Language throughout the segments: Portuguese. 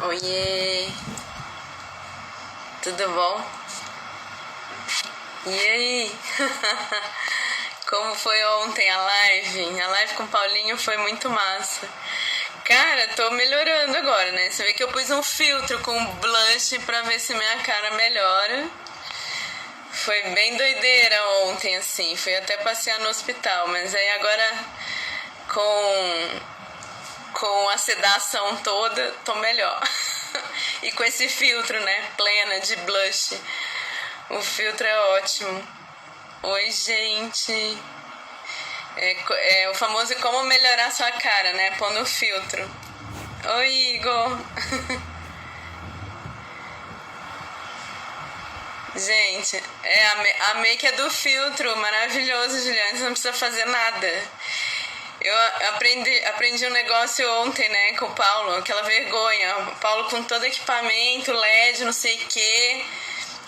Oiê, tudo bom? E aí? Como foi ontem a live? A live com o Paulinho foi muito massa. Cara, tô melhorando agora, né? Você vê que eu pus um filtro com blush pra ver se minha cara melhora. Foi bem doideira ontem, assim. Fui até passear no hospital, mas aí agora com a sedação toda, tô melhor. E com esse filtro, né? Plena de blush. O filtro é ótimo. Oi, gente. É o famoso como melhorar sua cara, né? Pondo filtro. Oi, Igor. Gente, a make é do filtro. Maravilhoso, Juliana. Você não precisa fazer nada. Eu aprendi um negócio ontem, né, com o Paulo, aquela vergonha. O Paulo com todo equipamento, LED, não sei o quê.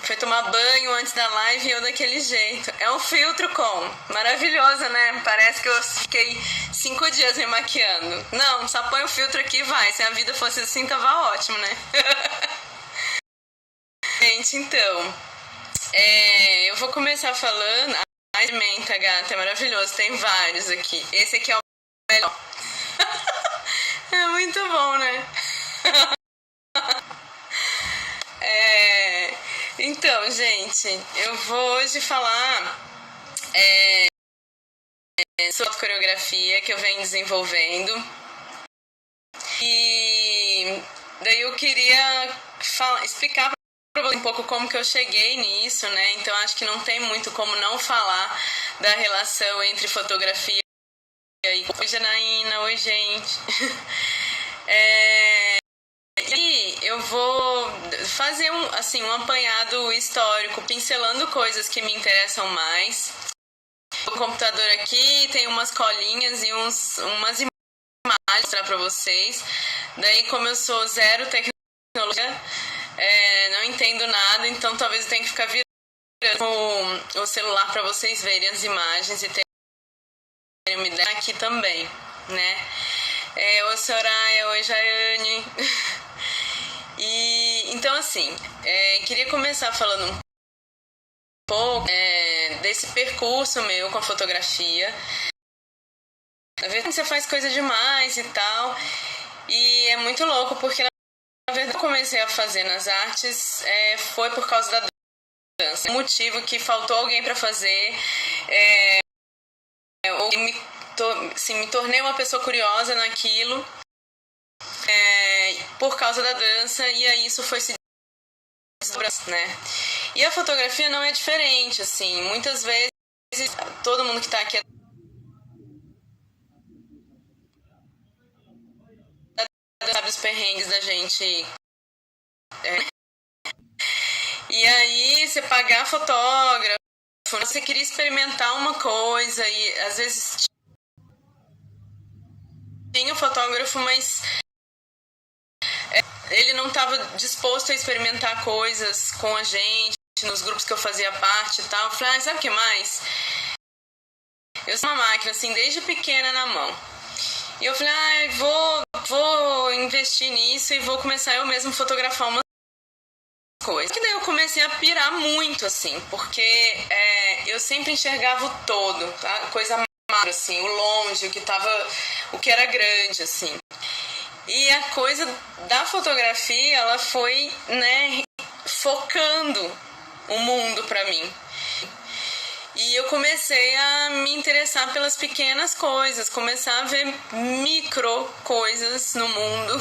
Foi tomar banho antes da live e eu daquele jeito. É um filtro com. Maravilhoso, né? Parece que eu fiquei 5 dias me maquiando. Não, só põe o filtro aqui e vai. Se a vida fosse assim, tava ótimo, né? Gente, então, eu vou começar falando. A menta, gata, é maravilhoso. Tem vários aqui. Esse aqui é o melhor. É muito bom, né? Então, gente, eu vou hoje falar sobre coreografia que eu venho desenvolvendo. E daí eu queria explicar para você um pouco como que eu cheguei nisso, né? Então acho que não tem muito como não falar da relação entre fotografia e... Oi, Janaína, oi, gente. E eu vou fazer um apanhado histórico, pincelando coisas que me interessam mais. O computador aqui tem umas colinhas e umas imagens para mostrar para vocês. Daí, como eu sou zero tecnologia, não entendo nada, então talvez eu tenha que ficar virando o celular para vocês verem as imagens e terem uma ideia aqui também, né? Oi, Soraya, oi, Jaiane. E então, assim, queria começar falando um pouco desse percurso meu com a fotografia. Na verdade, você faz coisa demais e tal, e é muito louco, porque na verdade eu comecei a fazer nas artes foi por causa da dança. O motivo que faltou alguém para fazer, ou me tornei uma pessoa curiosa naquilo, por causa da dança, e aí isso foi se desdobrando, né? E a fotografia não é diferente, assim, muitas vezes todo mundo que tá aqui sabe os perrengues da gente. E aí você pagar fotógrafo, você queria experimentar uma coisa e às vezes tinha o fotógrafo, mas ele não estava disposto a experimentar coisas com a gente, nos grupos que eu fazia parte e tal. Eu falei, sabe o que mais? Eu sou uma máquina, assim, desde pequena na mão. E eu falei, vou investir nisso e vou começar eu mesmo fotografar umas coisas. E daí eu comecei a pirar muito, assim, porque eu sempre enxergava o todo, tá? Coisa macro, assim, o longe, o que era grande, assim. E a coisa da fotografia, ela foi, né, focando o mundo pra mim. E eu comecei a me interessar pelas pequenas coisas, começar a ver micro coisas no mundo,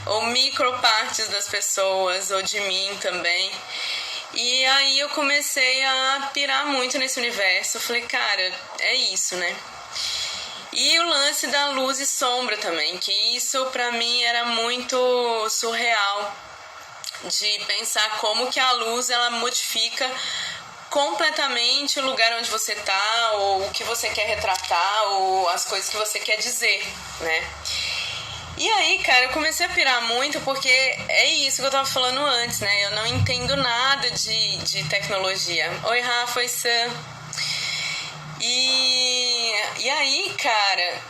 ou micro partes das pessoas, ou de mim também. E aí eu comecei a pirar muito nesse universo. Eu falei, cara, é isso, né? E o lance da luz e sombra também, que isso pra mim era muito surreal, de pensar como que a luz ela modifica completamente o lugar onde você tá, ou o que você quer retratar, ou as coisas que você quer dizer, né? E aí, cara, eu comecei a pirar muito porque é isso que eu tava falando antes, né? Eu não entendo nada de tecnologia. Oi, Rafa, oi, Sam. E E aí, cara,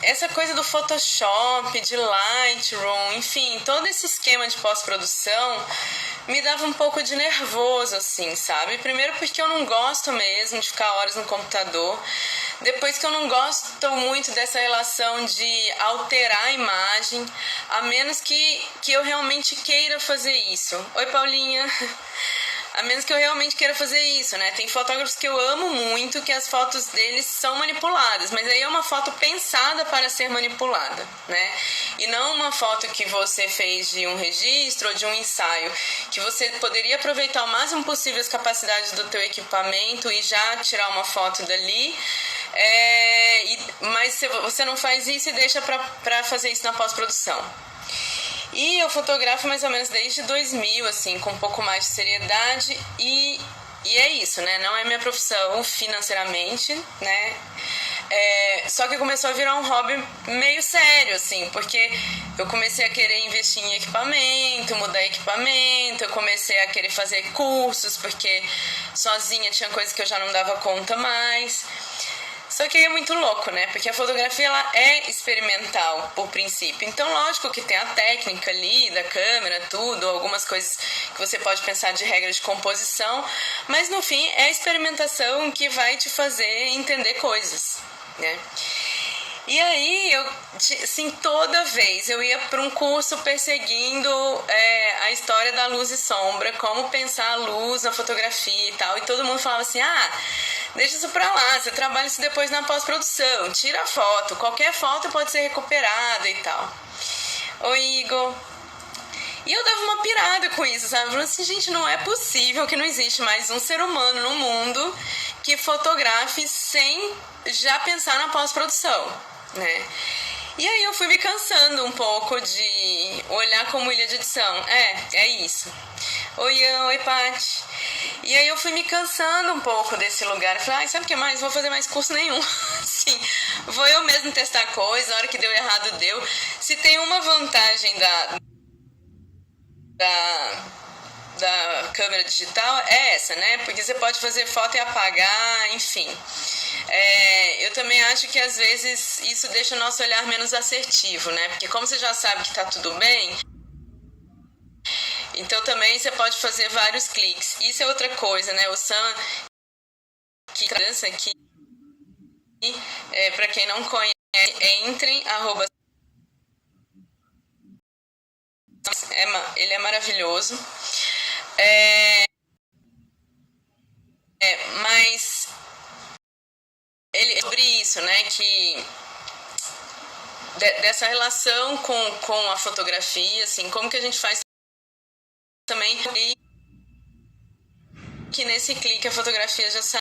essa coisa do Photoshop, de Lightroom, enfim, todo esse esquema de pós-produção me dava um pouco de nervoso, assim, sabe? Primeiro porque eu não gosto mesmo de ficar horas no computador. Depois que eu não gosto muito dessa relação de alterar a imagem, a menos que eu realmente queira fazer isso. Oi, Paulinha. A menos que eu realmente queira fazer isso, né? Tem fotógrafos que eu amo muito, que as fotos deles são manipuladas, mas aí é uma foto pensada para ser manipulada, né? E não uma foto que você fez de um registro ou de um ensaio, que você poderia aproveitar o máximo possível as capacidades do teu equipamento e já tirar uma foto dali, mas você não faz isso e deixa para fazer isso na pós-produção. E eu fotografo mais ou menos desde 2000, assim, com um pouco mais de seriedade e é isso, né? Não é minha profissão financeiramente, né? Só que começou a virar um hobby meio sério, assim, porque eu comecei a querer investir em equipamento, mudar equipamento, eu comecei a querer fazer cursos, porque sozinha tinha coisas que eu já não dava conta mais. Só que aí é muito louco, né? Porque a fotografia, ela é experimental, por princípio. Então, lógico que tem a técnica ali, da câmera, tudo, algumas coisas que você pode pensar de regra de composição, mas no fim é a experimentação que vai te fazer entender coisas, né? E aí, assim, toda vez eu ia para um curso perseguindo a história da luz e sombra, como pensar a luz na fotografia e tal, e todo mundo falava assim, deixa isso pra lá, você trabalha isso depois na pós-produção, tira a foto, qualquer foto pode ser recuperada e tal. Oi, Igor. E eu dava uma pirada com isso, sabe? Falando assim, gente, não é possível que não existe mais um ser humano no mundo que fotografe sem já pensar na pós-produção, né? E aí eu fui me cansando um pouco de olhar como ilha de edição. É isso. Oi, Ian, oi, Paty. E aí eu fui me cansando um pouco desse lugar. Falei, sabe o que mais? Vou fazer mais curso nenhum. Sim, vou eu mesmo testar coisa, na hora que deu errado, deu. Se tem uma vantagem da câmera digital, é essa, né? Porque você pode fazer foto e apagar, enfim. Eu também acho que às vezes isso deixa o nosso olhar menos assertivo, né? Porque como você já sabe que tá tudo bem, então também você pode fazer vários cliques. Isso é outra coisa, né? O Sam, que dança aqui, para quem não conhece, entrem, @ ele é maravilhoso. Mas ele sobre isso, né? Que dessa relação com a fotografia, assim, como que a gente faz também que nesse clique a fotografia já saia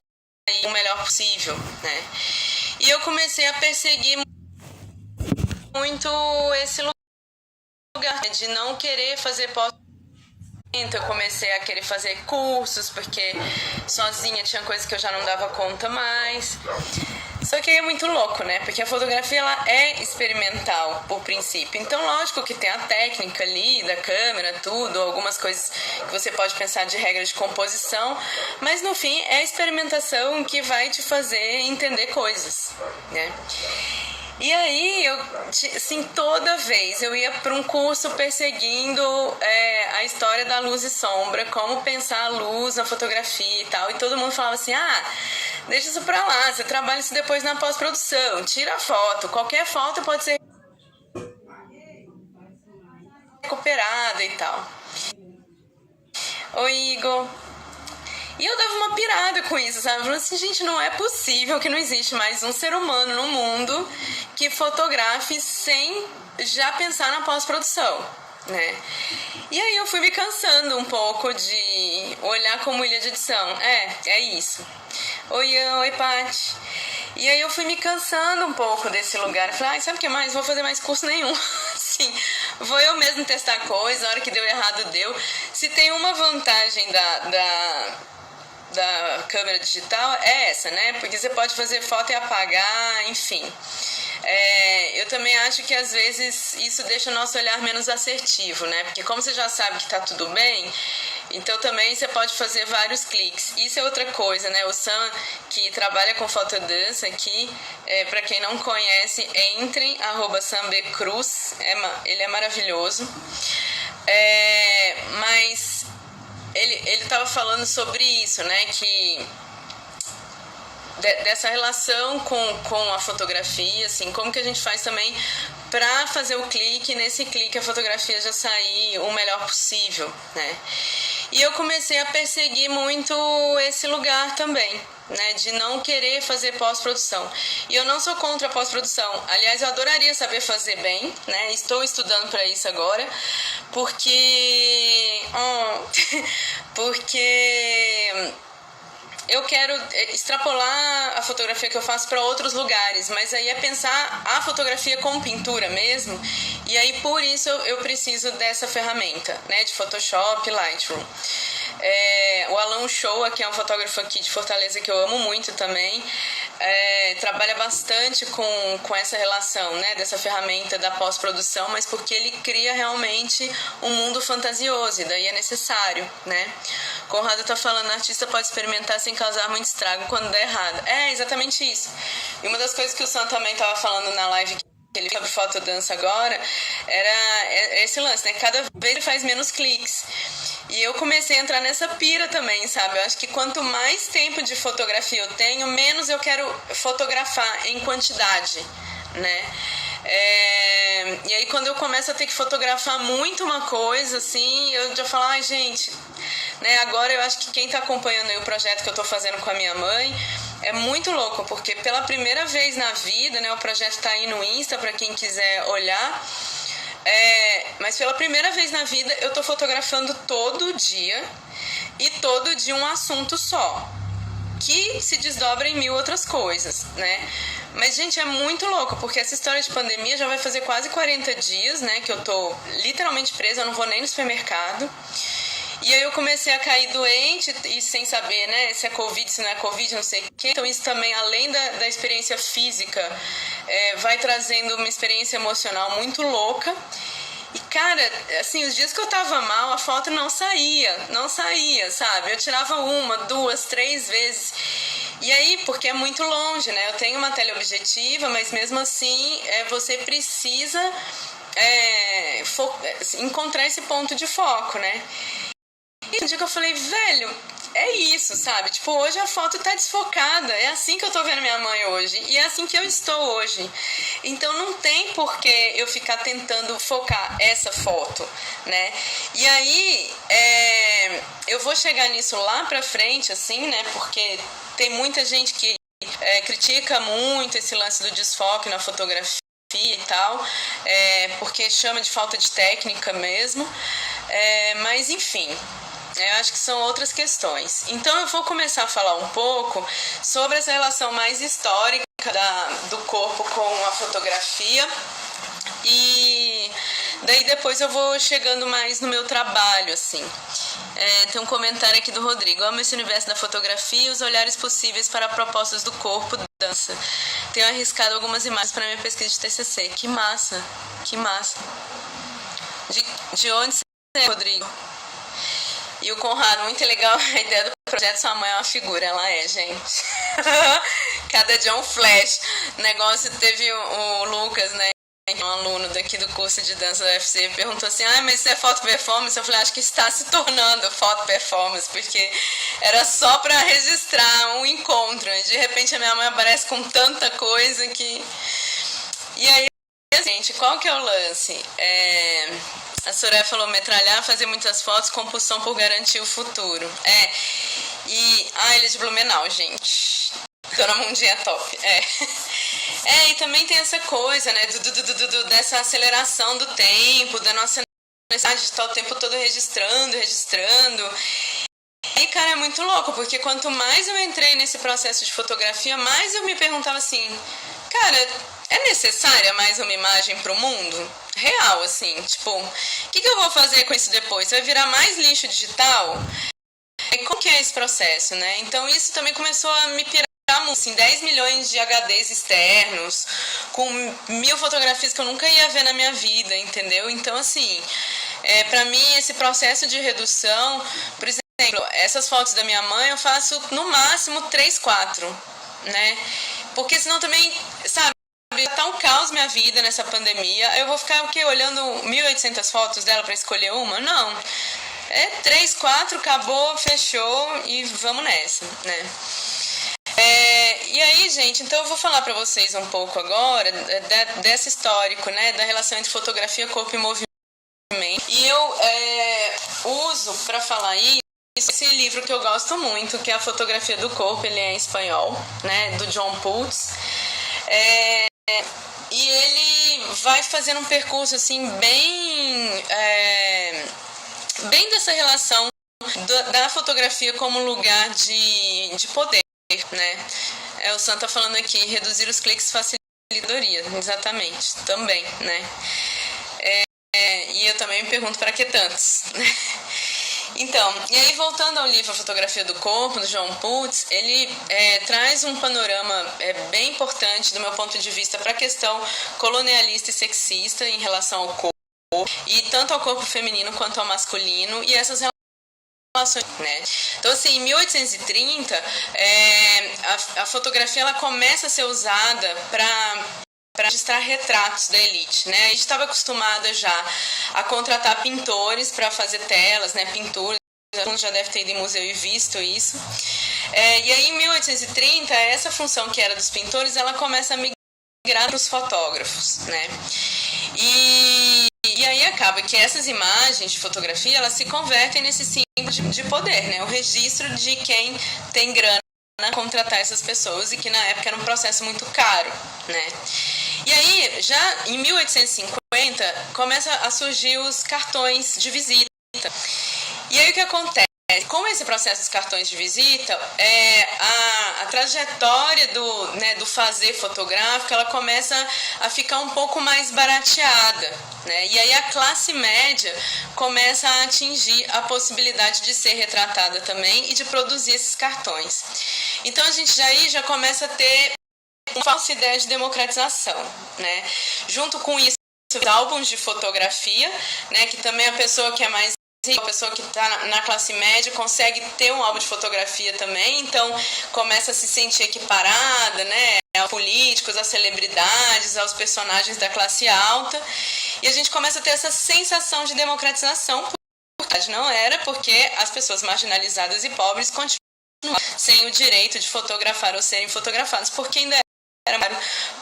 o melhor possível, né? E eu comecei a perseguir muito esse lugar de não querer fazer eu comecei a querer fazer cursos, porque sozinha tinha coisas que eu já não dava conta mais. Só que aí é muito louco, né? Porque a fotografia, ela é experimental, por princípio. Então, lógico que tem a técnica ali, da câmera, tudo, algumas coisas que você pode pensar de regra de composição, mas no fim é a experimentação que vai te fazer entender coisas, né? E aí, assim, toda vez eu ia para um curso perseguindo a história da luz e sombra, como pensar a luz na fotografia e tal, e todo mundo falava assim, deixa isso pra lá, você trabalha isso depois na pós-produção, tira a foto, qualquer foto pode ser recuperada e tal. Oi, Igor. E eu dava uma pirada com isso, sabe? Falando assim, gente, não é possível que não existe mais um ser humano no mundo que fotografe sem já pensar na pós-produção, né? E aí eu fui me cansando um pouco de olhar como ilha de edição. É isso. Oi, Ian, oi, Paty. E aí eu fui me cansando um pouco desse lugar. Falei, sabe o que mais? Vou fazer mais curso nenhum. Sim, vou eu mesmo testar coisa, na hora que deu errado, deu. Se tem uma vantagem da câmera digital, é essa, né? Porque você pode fazer foto e apagar, enfim. eu também acho que às vezes isso deixa o nosso olhar menos assertivo, né? Porque como você já sabe que tá tudo bem, então também você pode fazer vários cliques. Isso é outra coisa, né? O Sam, que trabalha com fotodança aqui, para quem não conhece, entrem, @sambcruz, ele é maravilhoso. Mas ele tava falando sobre isso, né? Que dessa relação com a fotografia, assim, como que a gente faz também para fazer o clique, nesse clique a fotografia já sair o melhor possível, né? E eu comecei a perseguir muito esse lugar também, né, de não querer fazer pós-produção. E eu não sou contra a pós-produção. Aliás, eu adoraria saber fazer bem, né? Estou estudando para isso agora, porque porque eu quero extrapolar a fotografia que eu faço para outros lugares, mas aí é pensar a fotografia com pintura mesmo, e aí por isso eu preciso dessa ferramenta, né, de Photoshop, Lightroom. O Alan Shoa, que é um fotógrafo aqui de Fortaleza que eu amo muito também, trabalha bastante com essa relação, né, dessa ferramenta da pós-produção, mas porque ele cria realmente um mundo fantasioso, e daí é necessário, né? Conrado tá falando, o artista pode experimentar sem causar muito estrago quando der errado. É exatamente isso. E uma das coisas que o Sam também tava falando na live que ele sobre fotodança agora era esse lance, né? Cada vez ele faz menos cliques. E eu comecei a entrar nessa pira também, sabe? Eu acho que quanto mais tempo de fotografia eu tenho, menos eu quero fotografar em quantidade, né? E aí quando eu começo a ter que fotografar muito uma coisa, assim, eu já falo, ai, gente, né? Agora eu acho que quem tá acompanhando aí o projeto que eu tô fazendo com a minha mãe é muito louco, porque pela primeira vez na vida, né? O projeto tá aí no Insta pra quem quiser olhar. Mas pela primeira vez na vida eu tô fotografando todo dia, e todo dia um assunto só, que se desdobra em 1000 outras coisas, né? Mas, gente, é muito louco, porque essa história de pandemia já vai fazer quase 40 dias, né? Que eu tô literalmente presa, eu não vou nem no supermercado. E aí eu comecei a cair doente e sem saber, né, se é Covid, se não é Covid, não sei o quê. Então isso também, além da experiência física, vai trazendo uma experiência emocional muito louca. E, cara, assim, os dias que eu tava mal, a foto não saía, sabe? Eu tirava 1, 2, 3 vezes. E aí, porque é muito longe, né? Eu tenho uma teleobjetiva, mas mesmo assim, você precisa encontrar esse ponto de foco, né? E um dia que eu falei, velho, é isso, sabe? Tipo, hoje a foto tá desfocada. É assim que eu tô vendo minha mãe hoje. E é assim que eu estou hoje. Então não tem por que eu ficar tentando focar essa foto, né? E aí, eu vou chegar nisso lá pra frente, assim, né? Porque tem muita gente que critica muito esse lance do desfoque na fotografia e tal, porque chama de falta de técnica mesmo. Mas, enfim... eu acho que são outras questões. Então eu vou começar a falar um pouco sobre essa relação mais histórica do corpo com a fotografia, e daí depois eu vou chegando mais no meu trabalho, assim. Tem um comentário aqui do Rodrigo: amo esse universo da fotografia e os olhares possíveis para propostas do corpo, dança. Tenho arriscado algumas imagens para minha pesquisa de TCC. Que massa, que massa. De onde você é, Rodrigo? E o Conrado, muito legal a ideia do projeto. Sua mãe é uma figura, ela é, gente. Cada dia é um flash. O negócio, teve o Lucas, né, um aluno daqui do curso de dança da UFC, perguntou assim, mas isso é foto performance? Eu falei, acho que está se tornando foto performance, porque era só para registrar um encontro. E de repente a minha mãe aparece com tanta coisa que... E aí, gente, qual que é o lance? A Soraya falou, metralhar, fazer muitas fotos, compulsão por garantir o futuro. Ele é de Blumenau, gente. Dona Mundinha é top. E também tem essa coisa, né, dessa aceleração do tempo, da nossa necessidade de estar o tempo todo registrando. E, cara, é muito louco, porque quanto mais eu entrei nesse processo de fotografia, mais eu me perguntava assim, cara, é necessária mais uma imagem pro mundo? Real, assim, tipo, o que eu vou fazer com isso depois? Vai virar mais lixo digital? E como que é esse processo, né? Então isso também começou a me pirar assim, 10 milhões de HDs externos, com 1000 fotografias que eu nunca ia ver na minha vida, entendeu? Então, assim, pra mim, esse processo de redução, por exemplo, essas fotos da minha mãe eu faço no máximo 3, 4, né? Porque senão também, sabe, tá um caos minha vida nessa pandemia, eu vou ficar o quê? Olhando 1.800 fotos dela pra escolher uma? Não. 3, 4, acabou, fechou e vamos nessa, né? E aí, gente, então eu vou falar para vocês um pouco agora desse histórico, né, da relação entre fotografia, corpo e movimento. E eu uso para falar isso esse livro que eu gosto muito, que é A Fotografia do Corpo, ele é em espanhol, né, do John Pultz. E ele vai fazendo um percurso assim bem dessa relação da fotografia como lugar de poder, né? O Sam tá falando aqui, reduzir os cliques facilitaria, exatamente, também, né? E eu também me pergunto para que tantos, né? Então, e aí voltando ao livro A Fotografia do Corpo, do John Pultz, ele traz um panorama bem importante do meu ponto de vista para a questão colonialista e sexista em relação ao corpo, e tanto ao corpo feminino quanto ao masculino, e essas relações, né? Então, assim, em 1830, a fotografia ela começa a ser usada para registrar retratos da elite, né? A gente estava acostumada já a contratar pintores para fazer telas, né? Pinturas, alguns já devem ter ido em museu e visto isso. E aí, em 1830, essa função que era dos pintores, ela começa a migrar para os fotógrafos, né? E aí acaba que essas imagens de fotografia, elas se convertem nesse símbolo de poder, né? O registro de quem tem grana contratar essas pessoas, e que na época era um processo muito caro, né? E aí, já em 1850, começa a surgir os cartões de visita. E aí o que acontece? Com esse processo dos cartões de visita, a trajetória do fazer fotográfico, ela começa a ficar um pouco mais barateada, né? E aí a classe média começa a atingir a possibilidade de ser retratada também e de produzir esses cartões. Então a gente já começa a ter uma falsa ideia de democratização, né? Junto com isso, os álbuns de fotografia, né? Que também a pessoa que é mais a pessoa que está na classe média consegue ter um álbum de fotografia também, então começa a se sentir equiparada, né, aos políticos, às celebridades, aos personagens da classe alta, e a gente começa a ter essa sensação de democratização, porque não era, porque as pessoas marginalizadas e pobres continuam sem o direito de fotografar ou serem fotografados, porque ainda era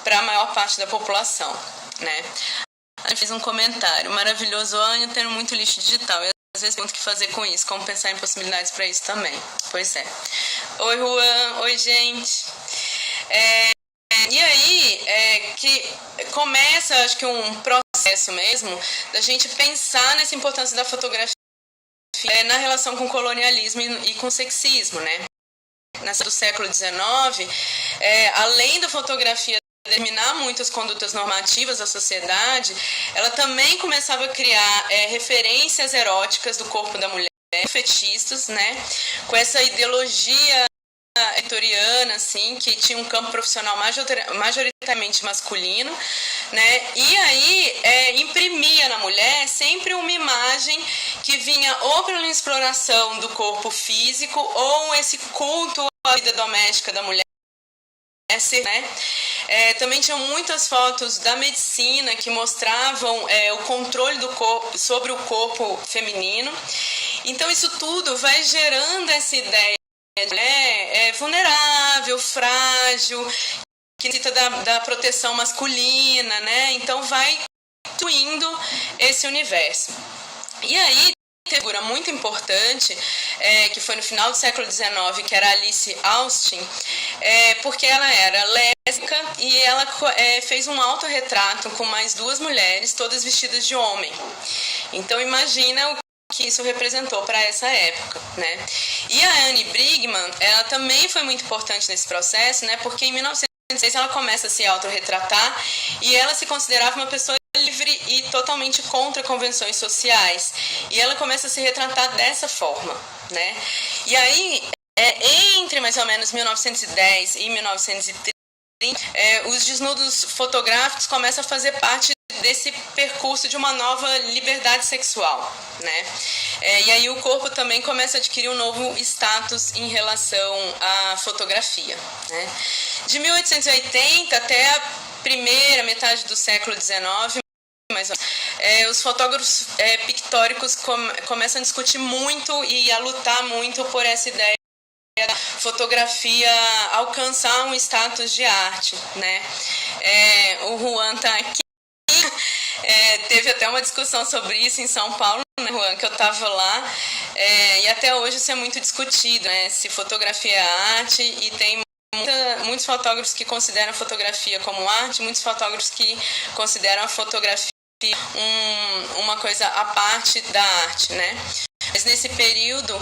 para a maior parte da população, né. A gente fez um comentário, maravilhoso ano, tendo muito lixo digital. Às vezes pergunto o que fazer com isso, como pensar em possibilidades para isso também. Pois é. Oi, Juan. Oi, gente. E aí que começa, acho que um processo mesmo, da gente pensar nessa importância da fotografia na relação com o colonialismo e com o sexismo, né? Do século XIX, além da fotografia determinar muitas condutas normativas da sociedade, ela também começava a criar referências eróticas do corpo da mulher, fetichistas, né? Com essa ideologia vitoriana, assim, que tinha um campo profissional majoritariamente masculino, né? E aí imprimia na mulher sempre uma imagem que vinha ou pela exploração do corpo físico ou esse culto à vida doméstica da mulher, né? Também tinham muitas fotos da medicina que mostravam o controle do corpo sobre o corpo feminino. Então isso tudo vai gerando essa ideia de mulher vulnerável, frágil, que necessita da proteção masculina, né? Então vai construindo esse universo. E aí uma figura muito importante, que foi no final do século XIX, que era Alice Austin, porque ela era lésbica e ela fez um autorretrato com mais 2 mulheres, todas vestidas de homem. Então imagina o que isso representou para essa época, né? E a Anne Brigman, ela também foi muito importante nesse processo, né? Porque em 1906 ela começa a se autorretratar e ela se considerava uma pessoa livre e totalmente contra convenções sociais. E ela começa a se retratar dessa forma, né? E aí Entre mais ou menos 1910 e 1930, os desnudos fotográficos começam a fazer parte desse percurso de uma nova liberdade sexual, né? E aí o corpo também começa a adquirir um novo status em relação à fotografia, né? De 1880 até a primeira metade do século XIX, os fotógrafos pictóricos começam a discutir muito e a lutar muito por essa ideia da fotografia alcançar um status de arte, né? O Juan tá aqui, teve até uma discussão sobre isso em São Paulo, né, Juan, que eu estava lá, e até hoje isso é muito discutido, né? Se fotografia é arte, e tem muitos fotógrafos que consideram a fotografia como arte, muitos fotógrafos que consideram a fotografia uma coisa à parte da arte, né? Mas nesse período,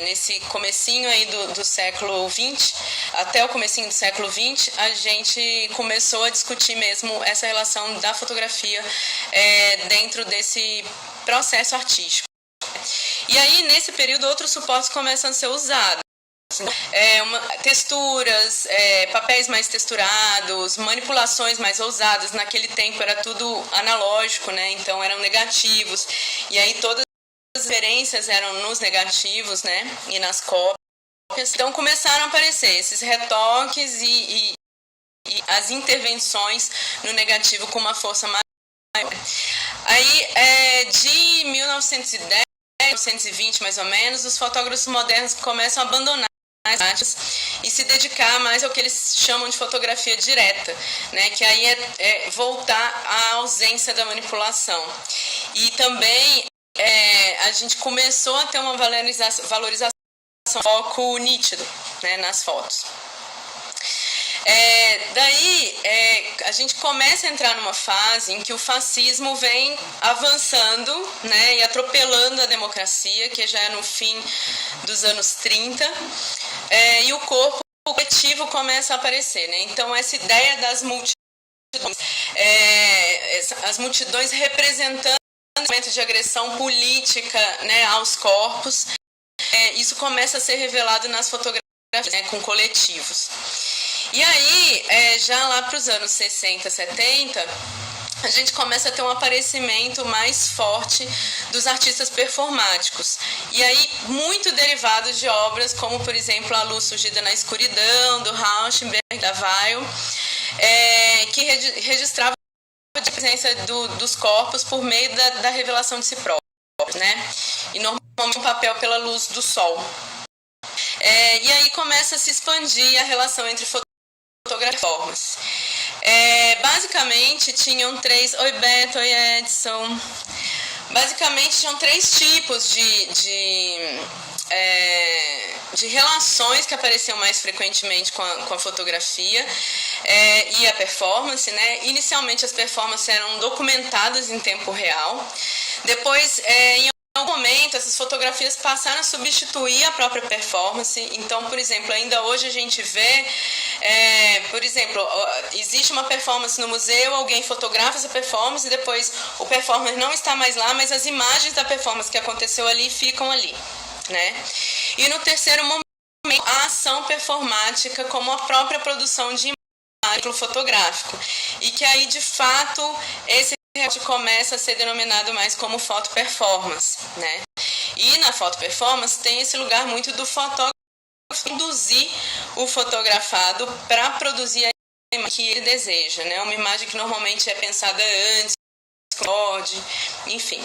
nesse comecinho aí do século XX, até o comecinho do século XX, a gente começou a discutir mesmo essa relação da fotografia dentro desse processo artístico. E aí, nesse período, outros suportes começam a ser usados. Texturas, papéis mais texturados, manipulações mais ousadas. Naquele tempo era tudo analógico, né? Então eram negativos. E aí todas as referências eram nos negativos, né? E nas cópias. Então começaram a aparecer esses retoques e as intervenções no negativo com uma força maior. Aí, de 1910, 1920 mais ou menos, os fotógrafos modernos começam a abandonar as artes e se dedicar mais ao que eles chamam de fotografia direta, né? Que aí é voltar à ausência da manipulação. E também a gente começou a ter uma valorização do foco nítido, né, nas fotos. Daí a gente começa a entrar numa fase em que o fascismo vem avançando, né, e atropelando a democracia, que já é no fim dos anos 30, e o corpo coletivo começa a aparecer, né? Então essa ideia das multidões, as multidões representando um momento de agressão política, né, aos corpos, isso começa a ser revelado nas fotografias, né, com coletivos. E aí, já lá para os anos 60, 70, a gente começa a ter um aparecimento mais forte dos artistas performáticos. E aí, muito derivados de obras como, por exemplo, A Luz Surgida na Escuridão, do Rauschenberg, da Weil, que registrava a presença dos corpos por meio da revelação de si próprios, né? E normalmente um papel pela luz do sol. E aí começa a se expandir a relação entre fotografia e performance. Basicamente tinham três... Oi, Beto, oi, Edson. Basicamente tinham três tipos de relações que apareciam mais frequentemente com a fotografia e a performance, né? Inicialmente as performances eram documentadas em tempo real. Depois, em algum momento, essas fotografias passaram a substituir a própria performance. Então, por exemplo, ainda hoje a gente vê, por exemplo, existe uma performance no museu, alguém fotografa essa performance e depois o performer não está mais lá, mas as imagens da performance que aconteceu ali ficam ali, né? E no terceiro momento, a ação performática como a própria produção de imagem fotográfico. E que aí, de fato, esse começa a ser denominado mais como foto performance, né? E na foto performance tem esse lugar muito do fotógrafo induzir o fotografado para produzir a imagem que ele deseja, né? Uma imagem que normalmente é pensada antes, enfim.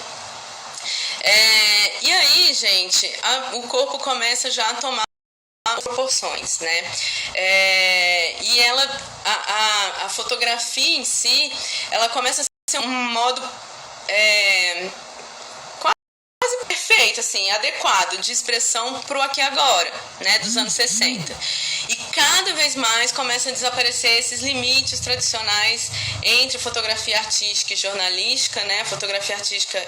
E aí, gente, o corpo começa já a tomar proporções, né? E a fotografia em si, ela começa a ser um modo quase perfeito, assim, adequado de expressão para o aqui e agora, né, dos anos 60. E cada vez mais começam a desaparecer esses limites tradicionais entre fotografia artística e jornalística, né? A fotografia artística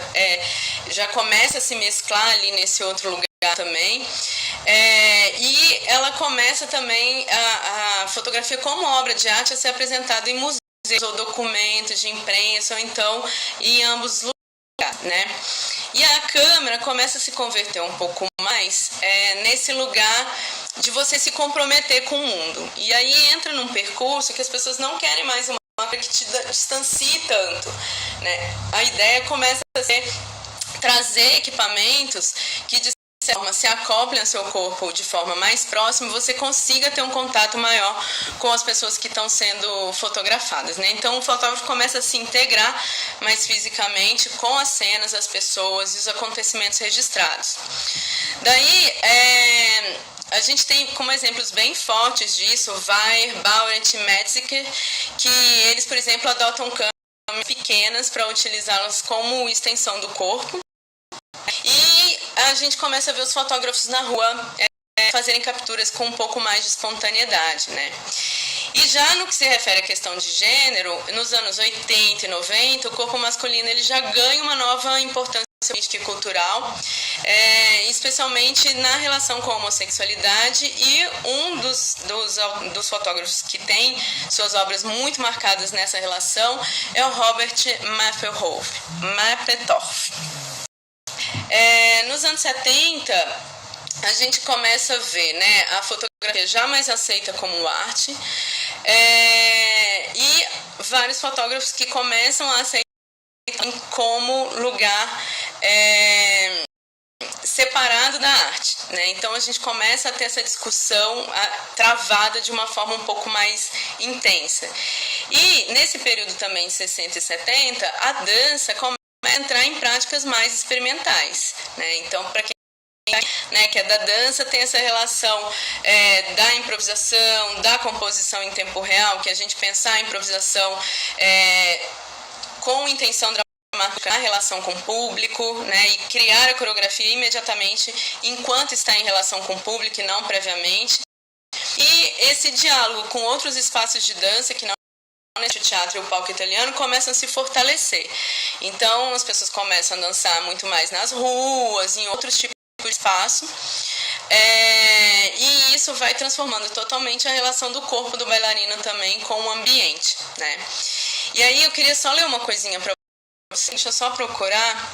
já começa a se mesclar ali nesse outro lugar também. E ela começa também a fotografia como obra de arte a ser apresentada em museus ou documentos de imprensa, ou então em ambos lugares, né? E a câmera começa a se converter um pouco mais nesse lugar de você se comprometer com o mundo. E aí entra num percurso que as pessoas não querem mais uma câmera que te distancie tanto, né? A ideia começa a ser trazer equipamentos que de certa forma se acoplem ao seu corpo de forma mais próxima, você consiga ter um contato maior com as pessoas que estão sendo fotografadas, né? Então o fotógrafo começa a se integrar mais fisicamente com as cenas, as pessoas e os acontecimentos registrados. Daí a gente tem como exemplos bem fortes disso Weir, Bauer e Metzger, que eles, por exemplo, adotam câmeras pequenas para utilizá-las como extensão do corpo. E a gente começa a ver os fotógrafos na rua fazerem capturas com um pouco mais de espontaneidade, né? E já no que se refere à questão de gênero, nos anos 80 e 90, o corpo masculino ele já ganha uma nova importância política e cultural, especialmente na relação com a homossexualidade, e um dos fotógrafos que tem suas obras muito marcadas nessa relação é o Robert Mapplethorpe. Nos anos 70, a gente começa a ver, né, a fotografia já mais aceita como arte, e vários fotógrafos que começam a aceitar como lugar separado da arte, né? Então a gente começa a ter essa discussão travada de uma forma um pouco mais intensa. E nesse período também de 60 e 70, a dança começa a entrar em práticas mais experimentais, né? Então, para quem que é da dança, tem essa relação da improvisação, da composição em tempo real, que a gente pensar a improvisação com intenção dramática na relação com o público, né, e criar a coreografia imediatamente enquanto está em relação com o público e não previamente. E esse diálogo com outros espaços de dança que não o teatro e o palco italiano começam a se fortalecer. Então as pessoas começam a dançar muito mais nas ruas, em outros tipos de espaço, e isso vai transformando totalmente a relação do corpo do bailarino também com o ambiente, né? E aí eu queria só ler uma coisinha para vocês, deixa eu só procurar,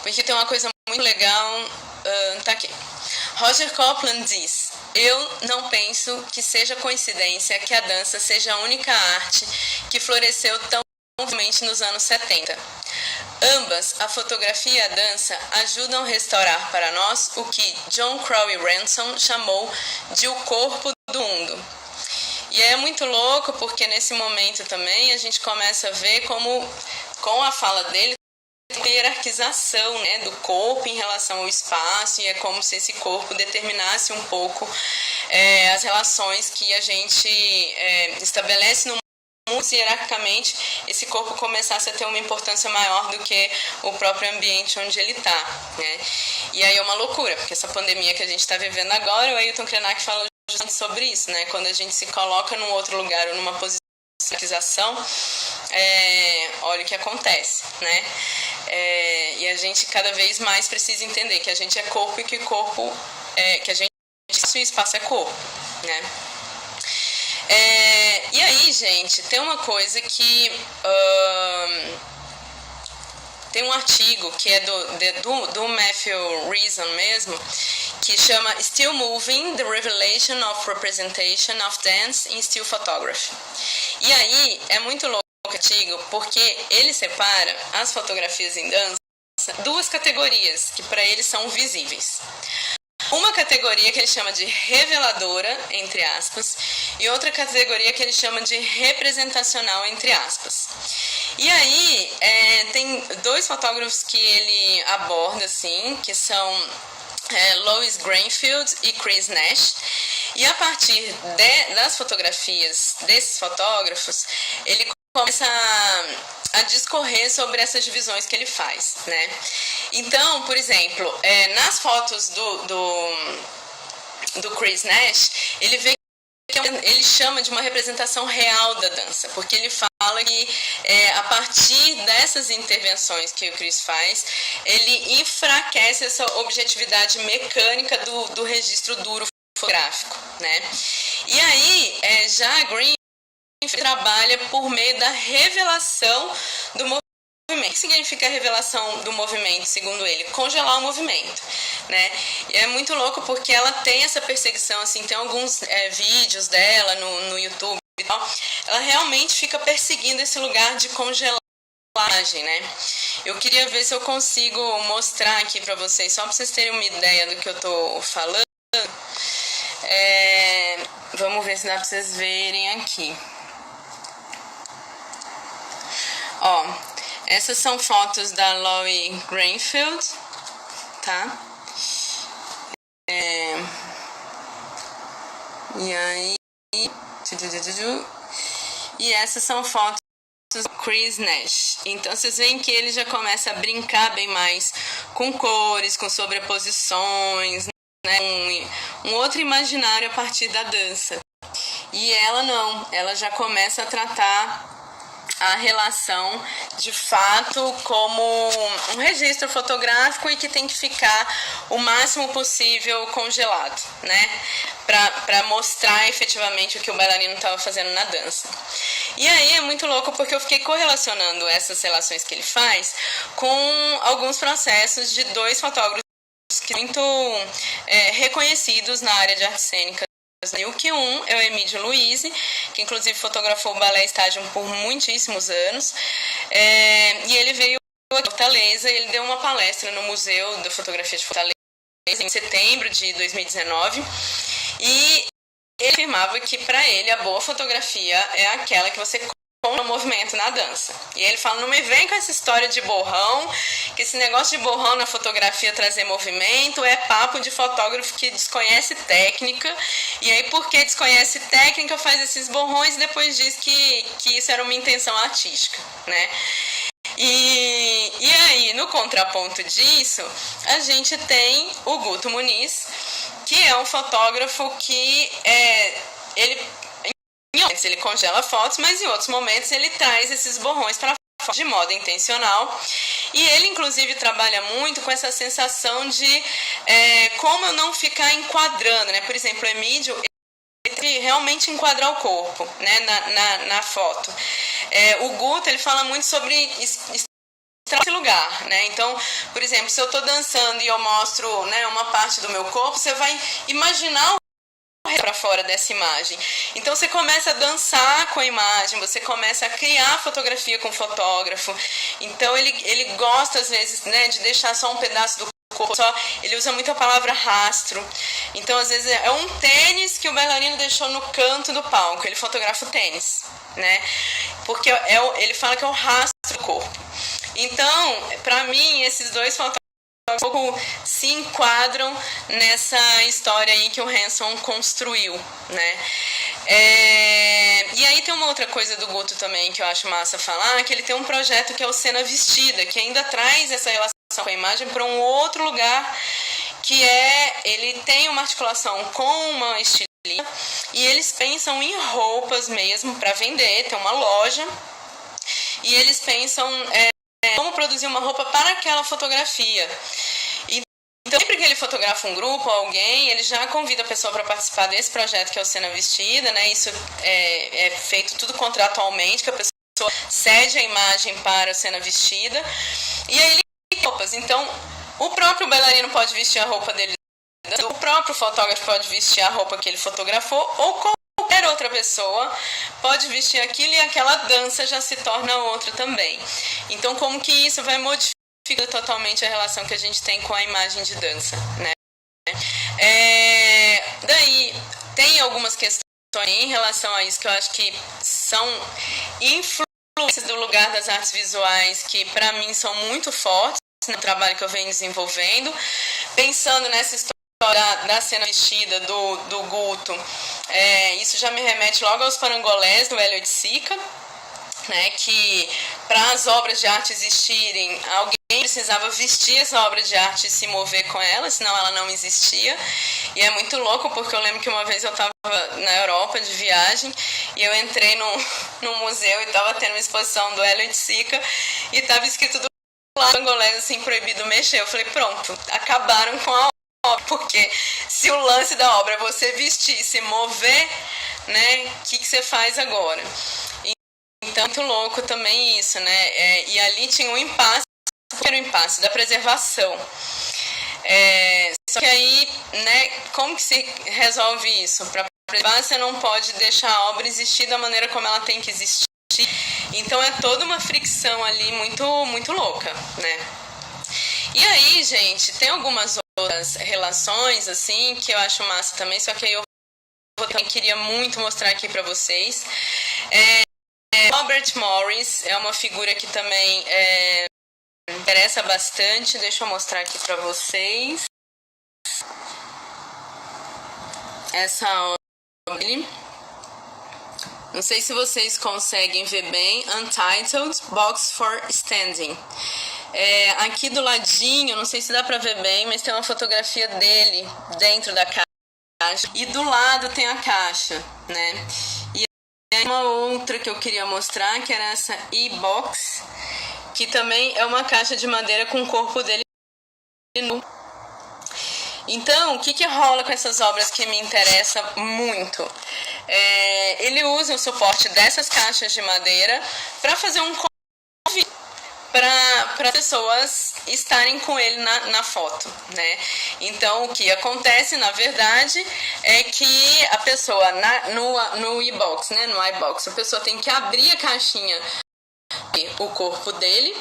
porque tem uma coisa muito legal, tá aqui. Roger Copland diz: eu não penso que seja coincidência que a dança seja a única arte que floresceu tão fortemente nos anos 70. Ambas, a fotografia e a dança, ajudam a restaurar para nós o que John Crowley Ransom chamou de o corpo do mundo. E é muito louco porque nesse momento também a gente começa a ver como, com a fala dele, tem hierarquização, né, do corpo em relação ao espaço, e é como se esse corpo determinasse um pouco as relações que a gente estabelece no mundo, hierarquicamente esse corpo começasse a ter uma importância maior do que o próprio ambiente onde ele está, né? E aí é uma loucura, porque essa pandemia que a gente está vivendo agora, o Ailton Krenak fala justamente sobre isso, né? Quando a gente se coloca num outro lugar ou numa posição de hierarquização, olha o que acontece, né? E a gente cada vez mais precisa entender que a gente é corpo e que corpo que a gente o espaço é corpo, né? E aí, gente, tem uma coisa que tem um artigo que é do Matthew Reason mesmo, que chama Still Moving, The Revelation of Representation of Dance in Still Photography. E aí é muito louco o artigo, porque ele separa as fotografias em dança em duas categorias que para ele são visíveis. Uma categoria que ele chama de reveladora, entre aspas, e outra categoria que ele chama de representacional, entre aspas. E aí, tem dois fotógrafos que ele aborda, assim, que são Lois Greenfield e Chris Nash. E a partir das fotografias desses fotógrafos, ele começa a discorrer sobre essas divisões que ele faz, né? Então, por exemplo, nas fotos do Chris Nash, ele vê que ele chama de uma representação real da dança, porque ele fala que a partir dessas intervenções que o Chris faz, ele enfraquece essa objetividade mecânica do registro duro fotográfico, né? E aí, já a Green trabalha por meio da revelação do movimento O que significa a revelação do movimento, segundo ele? Congelar o movimento, né? E é muito louco porque ela tem essa perseguição, assim, tem alguns vídeos dela no YouTube e tal. Ela realmente fica perseguindo esse lugar de congelar a imagem, né? Eu queria ver se eu consigo mostrar aqui pra vocês, só pra vocês terem uma ideia do que eu tô falando. Vamos ver se dá pra vocês verem aqui. Ó, essas são fotos da Lori Greenfield, tá? E aí... E essas são fotos do Chris Nash. Então vocês veem que ele já começa a brincar bem mais com cores, com sobreposições, né? Um outro imaginário a partir da dança. E ela não, ela já começa a tratar a relação de fato como um registro fotográfico e que tem que ficar o máximo possível congelado, né? Para mostrar efetivamente o que o bailarino estava fazendo na dança. E aí é muito louco porque eu fiquei correlacionando essas relações que ele faz com alguns processos de dois fotógrafos que são muito reconhecidos na área de artes cênicas. Que um é o Emídio Luiz, que inclusive fotografou o Balé Estágio por muitíssimos anos, e ele veio a Fortaleza, ele deu uma palestra no Museu da Fotografia de Fortaleza em setembro de 2019, e ele afirmava que para ele a boa fotografia é aquela que você no movimento na dança. E ele fala, não me vem com essa história de borrão, que esse negócio de borrão na fotografia trazer movimento é papo de fotógrafo que desconhece técnica, e aí porque desconhece técnica faz esses borrões e depois diz que isso era uma intenção artística, né? E aí, no contraponto disso, a gente tem o Guto Muniz, que é um fotógrafo que em momentos ele congela fotos, mas em outros momentos ele traz esses borrões para foto de modo intencional. E ele, inclusive, trabalha muito com essa sensação de como eu não ficar enquadrando, né? Por exemplo, o Emídio, ele realmente enquadrar o corpo, né? na foto. O Guto, ele fala muito sobre esse lugar, né? Então, por exemplo, se eu estou dançando e eu mostro, né, uma parte do meu corpo, você vai imaginar para fora dessa imagem. Então você começa a dançar com a imagem, você começa a criar fotografia com o fotógrafo. Então ele gosta às vezes, né, de deixar só um pedaço do corpo, ele usa muito a palavra rastro. Então às vezes é um tênis que o bailarino deixou no canto do palco, ele fotografa o tênis, né? Porque ele fala que é o rastro do corpo. Então, para mim, esses dois fotógrafos um pouco se enquadram nessa história aí que o Hanson construiu, né? E aí tem uma outra coisa do Guto também que eu acho massa falar, que ele tem um projeto que é o Cena Vestida, que ainda traz essa relação com a imagem para um outro lugar, que ele tem uma articulação com uma estilista e eles pensam em roupas mesmo para vender, tem uma loja, e eles pensam como produzir uma roupa para aquela fotografia. Então, sempre que ele fotografa um grupo ou alguém, ele já convida a pessoa para participar desse projeto que é o Cena Vestida, né? Isso é feito tudo contratualmente, que a pessoa cede a imagem para o Cena Vestida. E aí ele roupas. Então, o próprio bailarino pode vestir a roupa dele, o próprio fotógrafo pode vestir a roupa que ele fotografou, ou qualquer outra pessoa pode vestir aquilo e aquela dança já se torna outra também. Então, como que isso vai modificar totalmente a relação que a gente tem com a imagem de dança, né? Daí, tem algumas questões em relação a isso que eu acho que são influências do lugar das artes visuais que, para mim, são muito fortes no trabalho que eu venho desenvolvendo. Pensando nessa história da Cena Vestida do Guto, isso já me remete logo aos parangolés do Hélio Oiticica, né, que para as obras de arte existirem, alguém precisava vestir essa obra de arte e se mover com ela, senão ela não existia. E é muito louco, porque eu lembro que uma vez eu estava na Europa de viagem e eu entrei no museu e estava tendo uma exposição do Hélio Oiticica e estava escrito do lado angolês assim, proibido mexer. Eu falei, pronto, acabaram com a obra, porque se o lance da obra é você vestir, se mover, né, o que você faz agora? Então, Então, muito louco também isso, né? E ali tinha um impasse, que era o impasse da preservação. Só que aí, né, como que se resolve isso? Para preservar, você não pode deixar a obra existir da maneira como ela tem que existir. Então, é toda uma fricção ali muito, muito louca, né? E aí, gente, tem algumas outras relações, assim, que eu acho massa também, só que aí eu também queria muito mostrar aqui para vocês. Robert Morris é uma figura que também interessa bastante. Deixa eu mostrar aqui para vocês essa obra dele. Não sei se vocês conseguem ver bem. Untitled Box for Standing. Aqui do ladinho, não sei se dá para ver bem, mas tem uma fotografia dele dentro da caixa. E do lado tem a caixa, né? E uma outra que eu queria mostrar, que era essa E-Box, que também é uma caixa de madeira com o corpo dele nu. Então, o que rola com essas obras que me interessa muito? Ele usa o suporte dessas caixas de madeira para fazer um convite para as pessoas estarem com ele na foto, né? Então, o que acontece, na verdade, é que a pessoa no e-box, né, no iBox, a pessoa tem que abrir a caixinha, o corpo dele,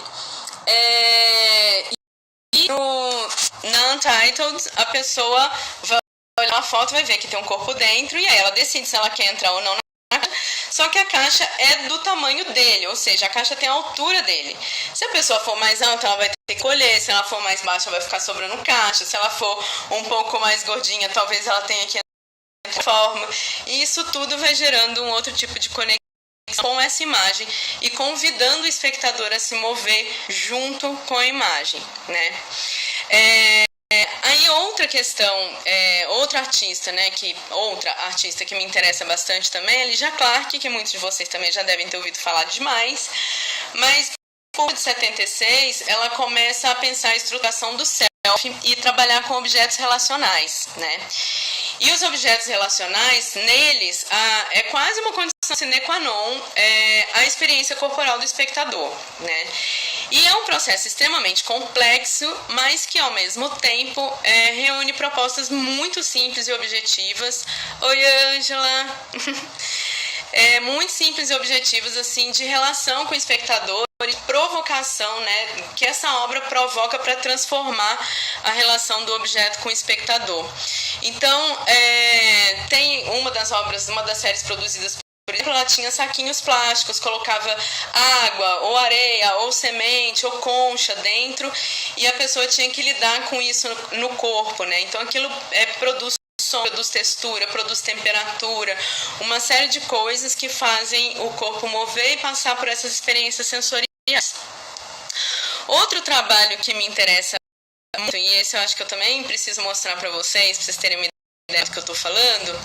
e na Untitled, a pessoa vai olhar a foto, vai ver que tem um corpo dentro, e aí ela decide se ela quer entrar ou não na caixa. Só que a caixa é do tamanho dele, ou seja, a caixa tem a altura dele. Se a pessoa for mais alta, ela vai ter que colher. Se ela for mais baixa, vai ficar sobrando caixa. Se ela for um pouco mais gordinha, talvez ela tenha que entrar de forma. E isso tudo vai gerando um outro tipo de conexão com essa imagem e convidando o espectador a se mover junto com a imagem, né? Aí outra questão, outra artista que me interessa bastante também é Lygia Clark, que muitos de vocês também já devem ter ouvido falar demais, mas por de 76 ela começa a pensar a estruturação do self e trabalhar com objetos relacionais, né? E os objetos relacionais, neles, é quase uma condição sine qua non a experiência corporal do espectador, né? E é um processo extremamente complexo, mas que ao mesmo tempo reúne propostas muito simples e objetivas. Oi, Ângela! Muito simples e objetivas, assim, de relação com o espectador, de provocação, né, que essa obra provoca para transformar a relação do objeto com o espectador. Então, tem uma das séries produzidas, por exemplo, ela tinha saquinhos plásticos, colocava água, ou areia, ou semente, ou concha dentro, e a pessoa tinha que lidar com isso no corpo, né? Então, aquilo produz som, produz textura, produz temperatura, uma série de coisas que fazem o corpo mover e passar por essas experiências sensoriais. Outro trabalho que me interessa muito, e esse eu acho que eu também preciso mostrar para vocês terem uma ideia do que eu estou falando,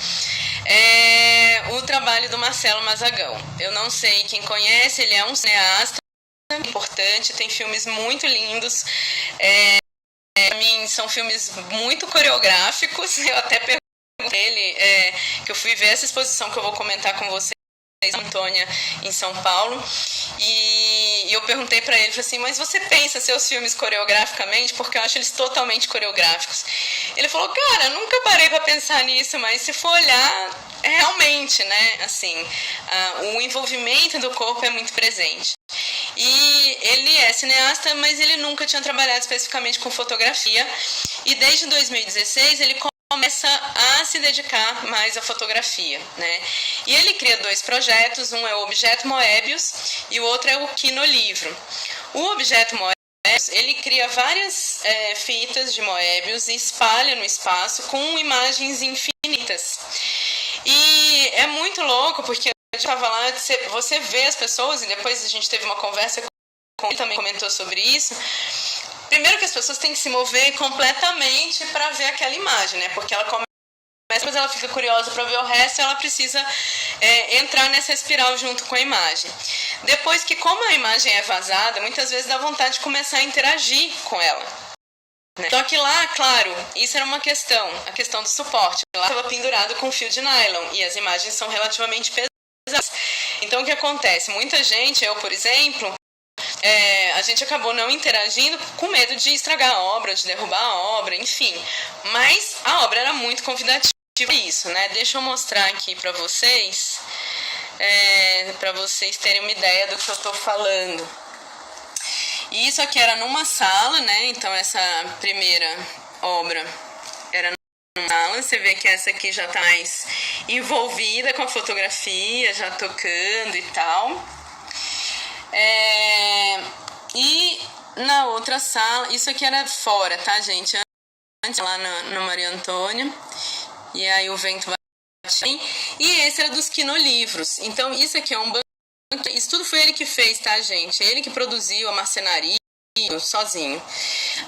é o trabalho do Marcelo Mazagão. Eu não sei quem conhece, ele é um cineasta importante, tem filmes muito lindos, para mim são filmes muito coreográficos. Eu até perguntei ele, que eu fui ver essa exposição que eu vou comentar com vocês, Antônia, em São Paulo, e eu perguntei para ele, falei assim, mas você pensa seus filmes coreograficamente? Porque eu acho eles totalmente coreográficos. Ele falou, cara, nunca parei para pensar nisso, mas se for olhar, realmente, né, assim, o envolvimento do corpo é muito presente. E ele é cineasta, mas ele nunca tinha trabalhado especificamente com fotografia, e desde 2016 ele começa a se dedicar mais à fotografia, né? E ele cria 2 projetos, um é o Objeto Moebius e o outro é o Quinolivro. O Objeto Moebius, ele cria várias fitas de Moebius e espalha no espaço com imagens infinitas. E é muito louco, porque eu estava lá, você vê as pessoas, e depois a gente teve uma conversa com ele, também comentou sobre isso. Primeiro que as pessoas têm que se mover completamente para ver aquela imagem, né? Porque ela começa, depois ela fica curiosa para ver o resto, ela precisa entrar nessa espiral junto com a imagem. Depois que, como a imagem é vazada, muitas vezes dá vontade de começar a interagir com ela, né? Só que lá, claro, isso era uma questão, a questão do suporte. Lá estava pendurado com fio de nylon e as imagens são relativamente pesadas. Então Então, o que acontece? Muita gente, eu, por exemplo, a gente acabou não interagindo com medo de estragar a obra, de derrubar a obra, enfim. Mas a obra era muito convidativa a isso, né? Deixa eu mostrar aqui para vocês terem uma ideia do que eu tô falando. E isso aqui era numa sala, né? Então essa primeira obra era numa sala. Você vê que essa aqui já tá mais envolvida com a fotografia, já tocando e tal. E na outra sala, isso aqui era fora, tá, gente? Antes lá no Maria Antônia. E aí o vento vai. E esse era dos quinolivros. Então isso aqui é um banco. Isso tudo foi ele que fez, tá, gente? Ele que produziu a marcenaria sozinho.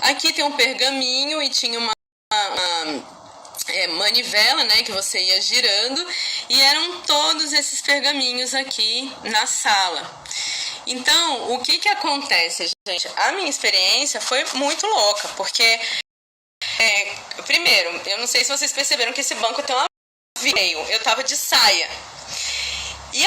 Aqui tem um pergaminho e tinha uma manivela, né, que você ia girando, e eram todos esses pergaminhos aqui na sala. Então, o que acontece, gente? A minha experiência foi muito louca, porque primeiro, eu não sei se vocês perceberam que esse banco tem uma veio, eu tava de saia. E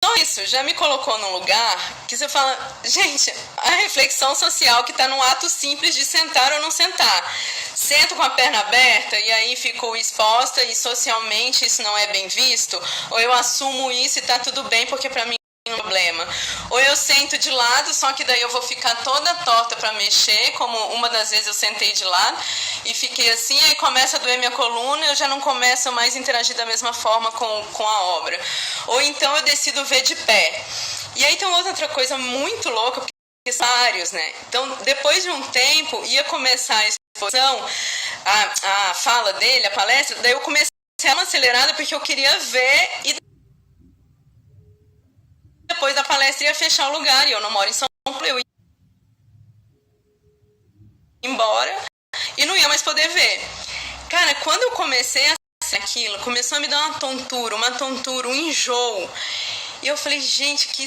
só isso já me colocou num lugar que você fala, gente, a reflexão social que tá num ato simples de sentar ou não sentar. Sento com a perna aberta e aí fico exposta e socialmente isso não é bem visto, ou eu assumo isso e tá tudo bem porque pra mim não é problema. Ou eu sento de lado, só que daí eu vou ficar toda torta pra mexer, como uma das vezes eu sentei de lado e fiquei assim, aí começa a doer minha coluna e eu já não começo mais a interagir da mesma forma com a obra. Ou então eu decido ver de pé. E aí tem outra coisa muito louca, porque são vários, né? Então, depois de um tempo, ia começar a exposição, a fala dele, a palestra, daí eu comecei a dar uma acelerada porque eu queria ver e depois da palestra ia fechar o lugar e eu não moro em São Paulo, eu ia embora e não ia mais poder ver. Cara, quando eu comecei a fazer aquilo, começou a me dar uma tontura, um enjoo. E eu falei, gente, que